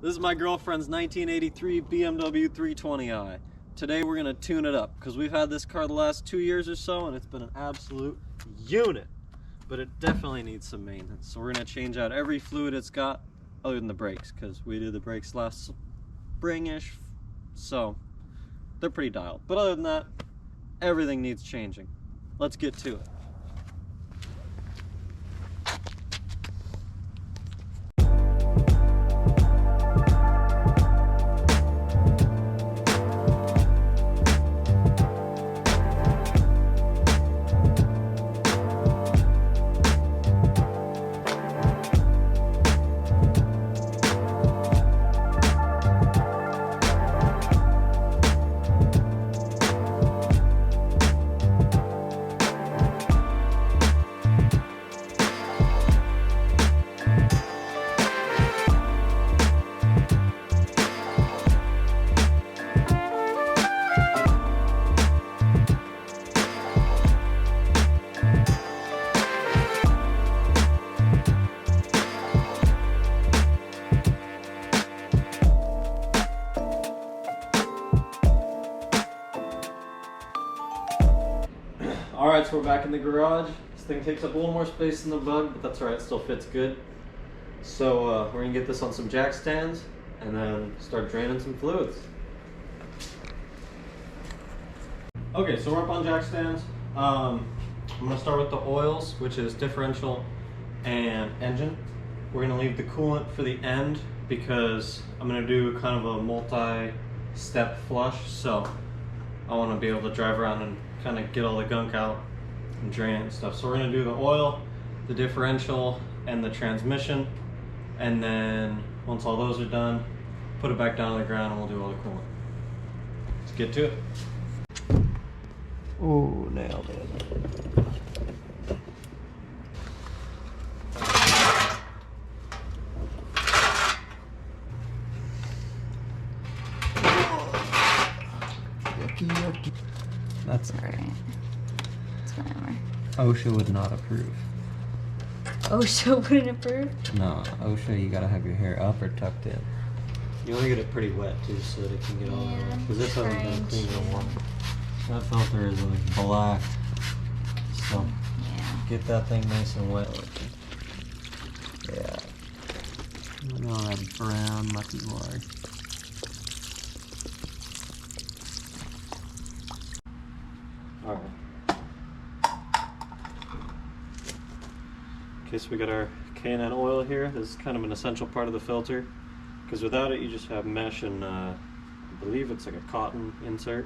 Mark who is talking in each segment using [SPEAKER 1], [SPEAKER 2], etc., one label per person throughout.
[SPEAKER 1] This is my girlfriend's 1983 BMW 320i. Today we're going to tune it up because we've had this car the last 2 years or so and it's been an absolute unit. But it definitely needs some maintenance. So we're going to change out every fluid it's got other than the brakes because we did the brakes last spring-ish. So they're pretty dialed. But other than that, everything needs changing. Let's get to it. Alright, so we're back in the garage. This thing takes up a little more space than the Bug, but that's alright, it still fits good. So we're going to get this on some jack stands and then start draining some fluids. Okay, so we're up on jack stands. I'm going to start with the oils, which is differential and engine. We're going to leave the coolant for the end because I'm going to do kind of a multi-step flush, so I want to be able to drive around and kind of get all the gunk out and drain it and stuff. So we're going to do the oil, the differential, and the transmission, and then once all those are done, put it back down on the ground and we'll do all the coolant. Let's get to it. Oh, nailed it. Yucky, yucky. That's
[SPEAKER 2] alright. It's whatever.
[SPEAKER 1] OSHA would not approve.
[SPEAKER 2] OSHA wouldn't approve?
[SPEAKER 1] No, OSHA, you gotta have your hair up or tucked in. You want to get it pretty wet too, so that it can get all over. Because this hasn't been cleaned in a while. That filter is like black. So get that thing nice and wet. Yeah. Look at all that brown mucky water. Alright. Okay, so we got our K&N oil here. This is kind of an essential part of the filter because without it you just have mesh and I believe it's like a cotton insert.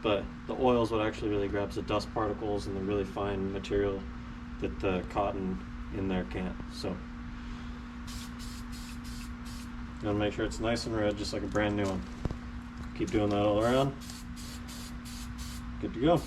[SPEAKER 1] But the oil is what actually really grabs the dust particles and the really fine material that the cotton in there can't. So you want to make sure it's nice and red, just like a brand new one. Keep doing that all around. Good to go.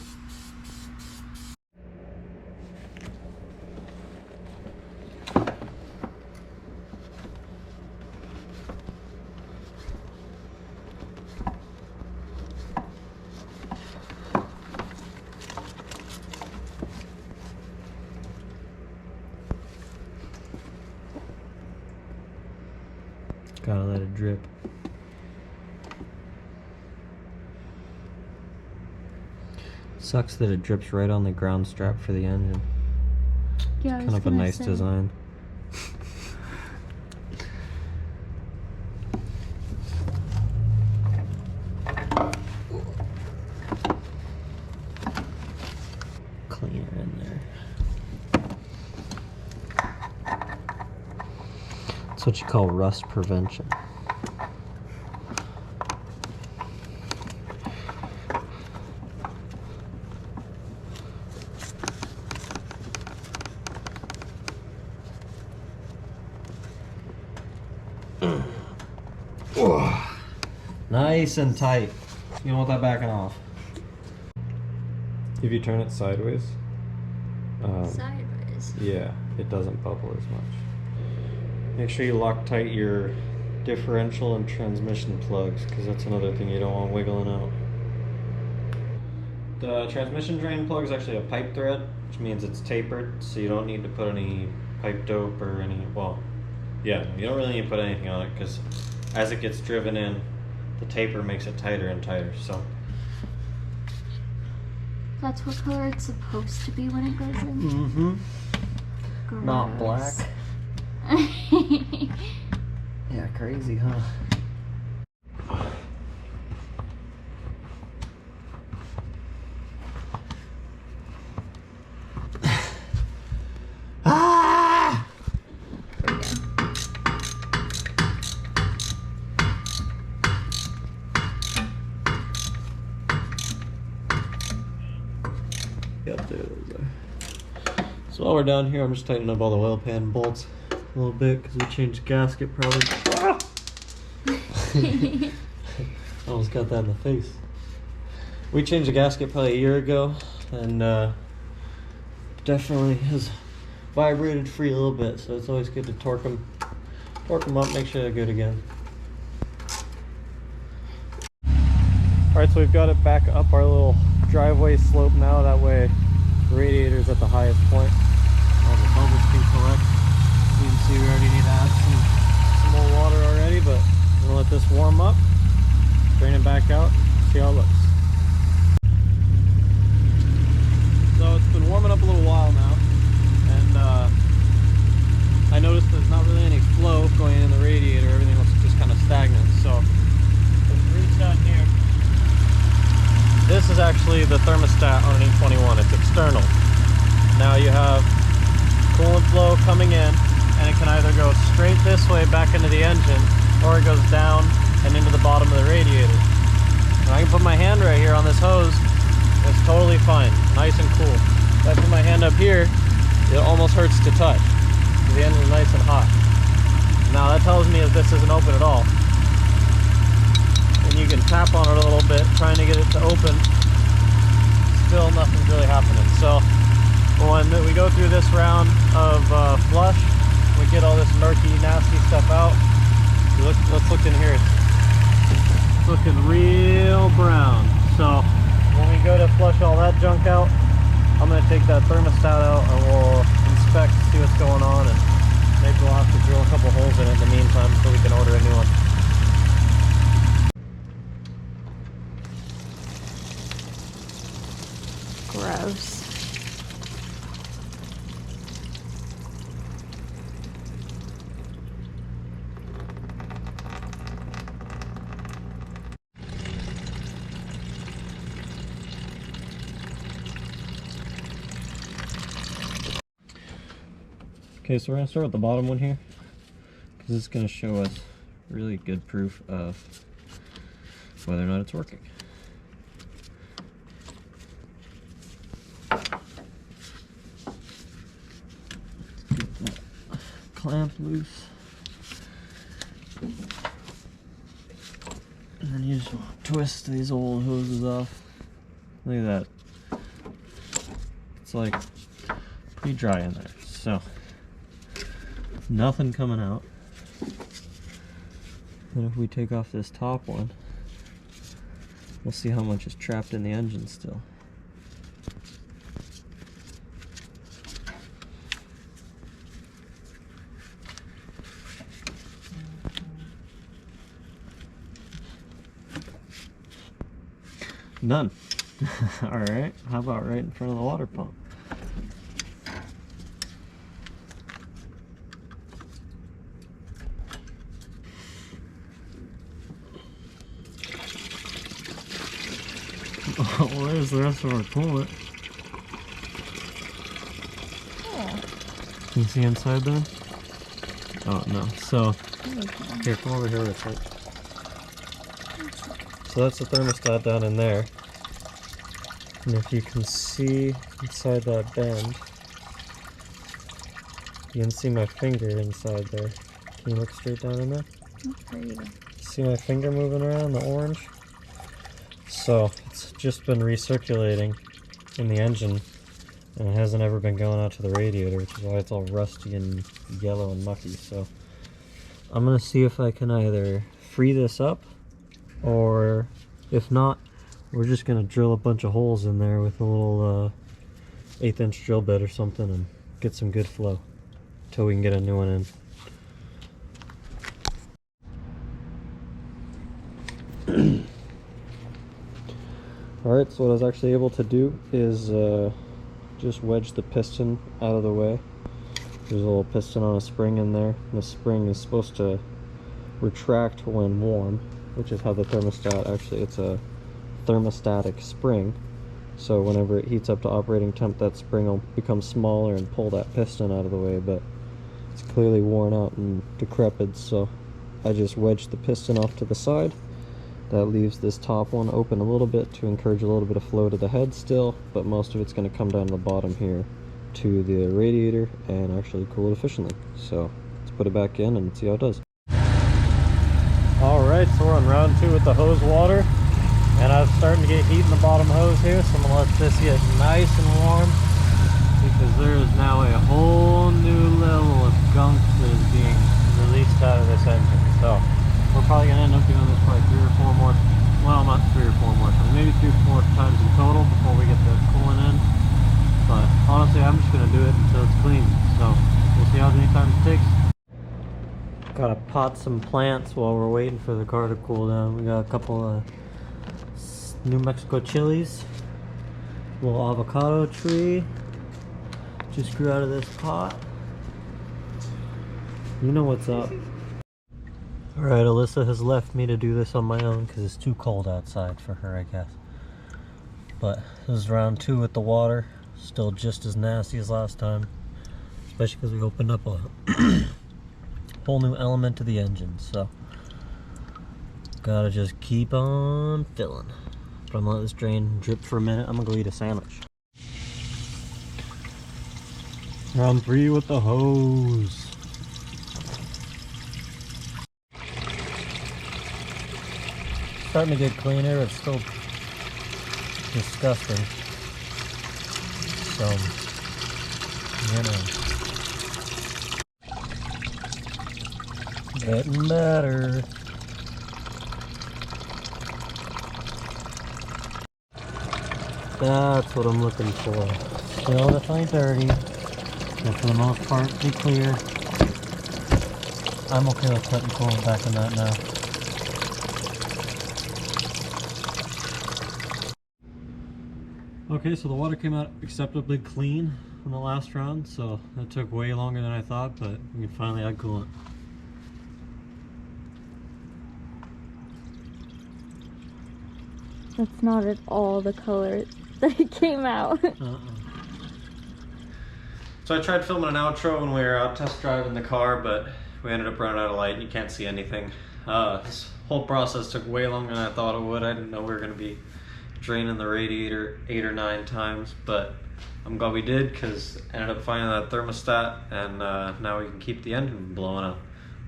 [SPEAKER 1] Gotta let it drip. Sucks that it drips right on the ground strap for the engine.
[SPEAKER 2] Yeah,
[SPEAKER 1] kind of a nice design. Cleaner in there. That's what you call rust prevention. Nice and tight. You don't want that backing off. If you turn it sideways,
[SPEAKER 2] sideways?
[SPEAKER 1] Yeah, it doesn't bubble as much. Make sure you lock tight your differential and transmission plugs, because that's another thing you don't want wiggling out. The transmission drain plug is actually a pipe thread, which means it's tapered, so you don't need to put any pipe dope or any, well, Yeah, you don't really need to put anything on it because as it gets driven in, the taper makes it tighter and tighter. So
[SPEAKER 2] That's what color it's supposed to be when it goes in?
[SPEAKER 1] mm-hmm.
[SPEAKER 2] Gross.
[SPEAKER 1] Not black. Yeah, crazy, huh? Ah! Yep, there those are. So while we're down here, I'm just tightening up all the oil pan bolts a little bit because we changed the gasket probably. Ah! I almost got that in the face. We changed the gasket probably a year ago, and definitely has vibrated free a little bit, so it's always good to torque them up, make sure they're good again. Alright, so we've got it back up our little driveway slope now, that way the radiator's at the highest point. All the bubbles can collect. You can see we already need to add some more water already, but I'm gonna let this warm up, drain it back out, see how it looks. So it's been warming up a little while now, and I noticed there's not really any flow going in the radiator. Everything looks just kind of stagnant. So there's roots down here. This is actually the thermostat on an E21. It's external. Now you have coolant flow coming in, and it can either go straight this way back into the engine, or it goes down and into the bottom of the radiator. And I can put my hand right here on this hose. It's totally fine, nice and cool. If I put my hand up here, it almost hurts to touch. The end is nice and hot. Now that tells me that this isn't open at all. And you can tap on it a little bit, trying to get it to open. Still nothing's really happening. So when we go through this round of flush, we get all this murky, nasty stuff out. Let's look in here. It's looking real brown. So when we go to flush all that junk out, I'm going to take that thermostat out and we'll inspect, see what's going on, and maybe we'll have to drill a couple holes in it in the meantime so we can order a new one.
[SPEAKER 2] Gross.
[SPEAKER 1] Okay, so we're going to start with the bottom one here, because it's going to show us really good proof of whether or not it's working. Let's get that clamp loose. And then you just want to twist these old hoses off. Look at that. It's like pretty dry in there. So nothing coming out. And if we take off this top one, we'll see how much is trapped in the engine still. None. Alright, how about right in front of the water pump? Where's the rest of our coolant?
[SPEAKER 2] Yeah.
[SPEAKER 1] Can you see inside there? Oh no. So here, come over here real quick. So that's the thermostat down in there. And if you can see inside that bend, you can see my finger inside there. Can you look straight down in there? See my finger moving around, the orange? So it's just been recirculating in the engine, and it hasn't ever been going out to the radiator, which is why it's all rusty and yellow and mucky. So I'm gonna see if I can either free this up, or if not, we're just gonna drill a bunch of holes in there with a little 1/8" drill bit or something and get some good flow until we can get a new one in. Alright, so what I was actually able to do is just wedge the piston out of the way. There's a little piston on a spring in there. The spring is supposed to retract when warm, which is how the thermostat, actually it's a thermostatic spring. So whenever it heats up to operating temp, that spring will become smaller and pull that piston out of the way, but it's clearly worn out and decrepit, so I just wedged the piston off to the side. That leaves this top one open a little bit to encourage a little bit of flow to the head still, but most of it's going to come down to the bottom here to the radiator and actually cool it efficiently. So let's put it back in and see how it does. Alright, so we're on round 2 with the hose water, and I was starting to get heat in the bottom hose here, so I'm going to let this get nice and warm, because there is now a whole new level of gunk that is being released out of this engine. So we're probably going to end up doing this probably 3 or 4 more, well, not 3 or 4 more times, maybe 3 or 4 times in total before we get the coolant in. But honestly, I'm just going to do it until it's clean. So we'll see how many times it takes. Gotta pot some plants while we're waiting for the car to cool down. We got a couple of New Mexico chilies, a little avocado tree just grew out of this pot. You know what's up. Alright, Alyssa has left me to do this on my own because it's too cold outside for her, I guess. But this is round 2 with the water. Still just as nasty as last time, especially because we opened up a whole new element to the engine, so gotta just keep on filling. But I'm gonna let this drain drip for a minute. I'm gonna go eat a sandwich. Round 3 with the hose. Starting to get cleaner, it's still disgusting. So, you know, getting better. That's what I'm looking for. Still definitely dirty, but for the most part, pretty clear. I'm okay with putting coolant back in that now. Okay, so the water came out acceptably clean from the last round, so that took way longer than I thought, but we can finally add coolant.
[SPEAKER 2] That's not at all the color that it came out.
[SPEAKER 1] So I tried filming an outro when we were out test driving the car, but we ended up running out of light and you can't see anything. This whole process took way longer than I thought it would. I didn't know we were going to be draining the radiator 8 or 9 times, but I'm glad we did because ended up finding that thermostat, and now we can keep the engine from blowing up.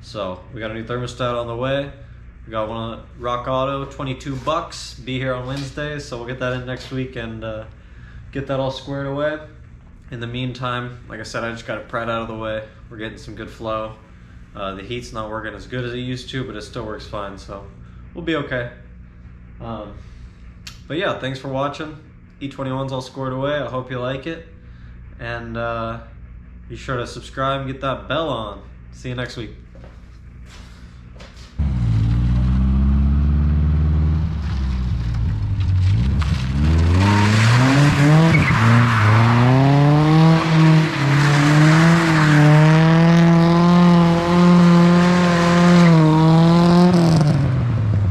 [SPEAKER 1] So we got a new thermostat on the way. We got one at Rock Auto, 22 bucks. Be here on Wednesday, so we'll get that in next week and get that all squared away. In the meantime, like I said, I just got it pried out of the way. We're getting some good flow. The heat's not working as good as it used to, but it still works fine, so we'll be okay. But yeah, thanks for watching. E21's all scored away. I hope you like it. And be sure to subscribe and get that bell on. See you next week.